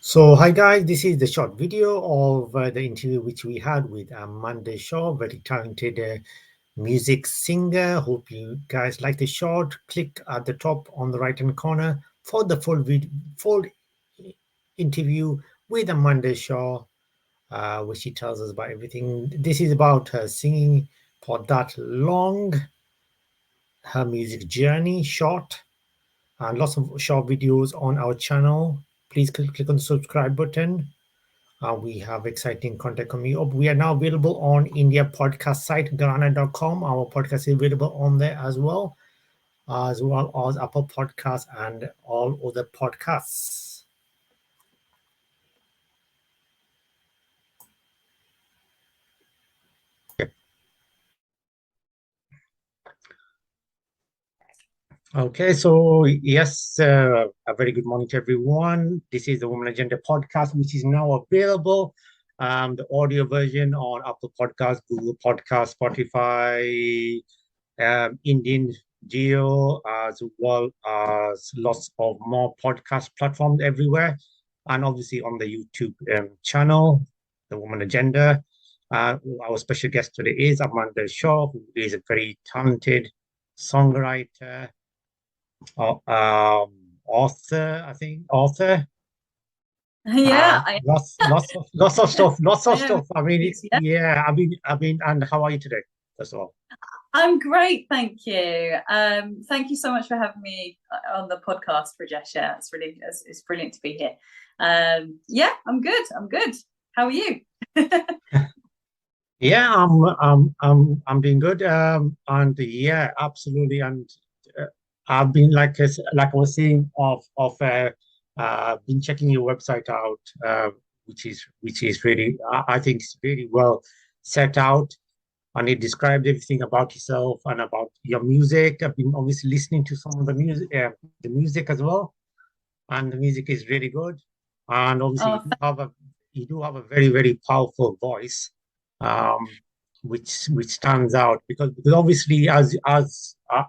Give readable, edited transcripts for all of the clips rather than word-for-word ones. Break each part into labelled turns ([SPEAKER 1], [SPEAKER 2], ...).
[SPEAKER 1] So, hi guys, this is the short video of the interview which we had with Amanda Shaw, very talented music singer. Hope you guys like the short. Click at the top on the right hand corner for the full interview with Amanda Shaw, where she tells us about everything. This is about her singing for that long, her music journey, short, and lots of short videos on our channel. Please click on the subscribe button. We have exciting content coming up. We are now available on India podcast site, Ghana.com. Our podcast is available on there as well as Apple Podcasts and all other podcasts. Okay, so yes, a very good morning to everyone. This is the Women Agenda podcast, which is now available. The audio version on Apple Podcasts, Google Podcasts, Spotify, Indian Geo, as well as lots of more podcast platforms everywhere, and obviously on the YouTube channel, The Woman Agenda. Our special guest today is Amanda Shaw, who is a very talented songwriter, author, I think, author.
[SPEAKER 2] Yeah,
[SPEAKER 1] Lots of stuff, lots of
[SPEAKER 2] I know.
[SPEAKER 1] stuff. I mean,
[SPEAKER 2] Yeah,
[SPEAKER 1] yeah, and how are you today? First of all.
[SPEAKER 2] I'm great, thank you. Thank you so much for having me on the podcast, Rajesh. Yeah, it's brilliant to be here. Yeah, I'm good. I'm good. How are you?
[SPEAKER 1] Yeah, I'm doing good. And yeah, absolutely. And uh, I've been like I was saying been checking your website out, which is really I think it's very well set out, and it describes everything about yourself and about your music. I've been obviously listening to some of the music as well, and the music is really good. And obviously,
[SPEAKER 2] Oh,
[SPEAKER 1] you do have a very very powerful voice, um, which stands out because obviously as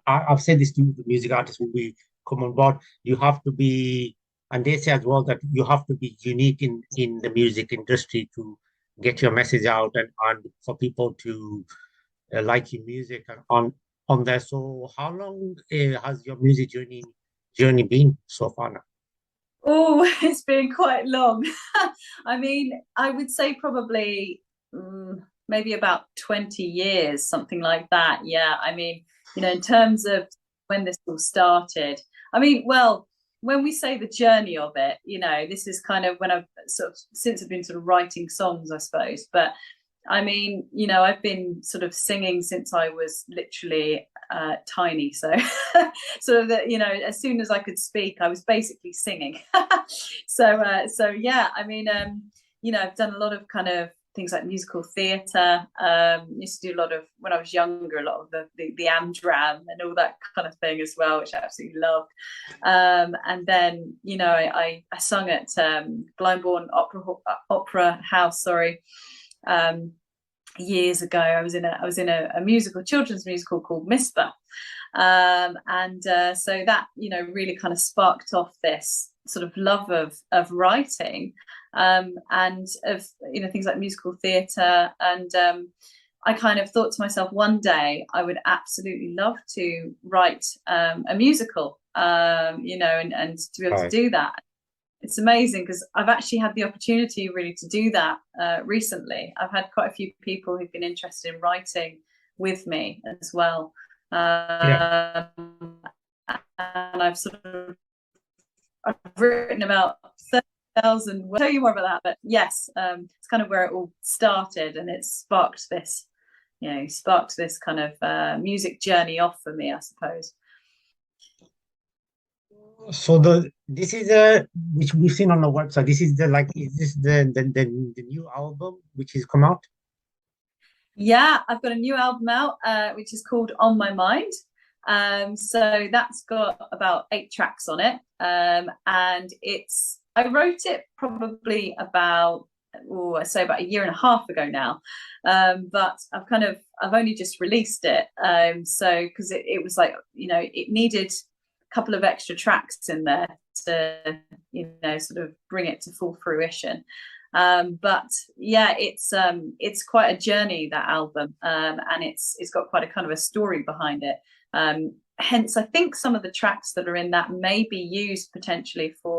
[SPEAKER 1] I've said this to the music artists when we come on board, you have to be, and they say as well that you have to be unique in the music industry to get your message out and for people to like your music on there. So how long has your music journey been so far now?
[SPEAKER 2] oh, it's been quite long. I mean, I would say probably maybe about 20 years, something like that. Yeah, I mean, in terms of when this all started, I mean, well, when we say the journey of it, this is kind of when I've sort of since I've been sort of writing songs, I suppose. But I mean, I've been sort of singing since I was literally tiny. So, sort of that, as soon as I could speak, I was basically singing. So yeah, I mean, I've done a lot of kind of things like musical theatre. Used to do a lot of when I was younger, a lot of the Amdram and all that kind of thing as well, which I absolutely loved. And then, I sung at Glyndebourne Opera House. Sorry. Years ago, I was in a musical, children's musical called Mispa, and so that really kind of sparked off this sort of love of writing, and of things like musical theatre, and I kind of thought to myself, one day I would absolutely love to write a musical, and to be able to
[SPEAKER 1] Right.
[SPEAKER 2] do that. It's amazing because I've actually had the opportunity really to do that recently. I've had quite a few people who've been interested in writing with me as well.
[SPEAKER 1] Yeah.
[SPEAKER 2] And I've written about 30,000. I'll tell you more about that, but yes, it's kind of where it all started, and it sparked this kind of music journey off for me, I suppose.
[SPEAKER 1] So this is which we've seen on the website. This is is this the new album which has come out?
[SPEAKER 2] Yeah, I've got a new album out, which is called On My Mind. So that's got about 8 tracks on it. And I wrote it probably about, I say about a year and a half ago now. But I've only just released it. So because it was like, it needed couple of extra tracks in there to, you know, sort of bring it to full fruition. But yeah, it's quite a journey, that album, and it's got quite a kind of a story behind it. Hence, I think some of the tracks that are in that may be used potentially for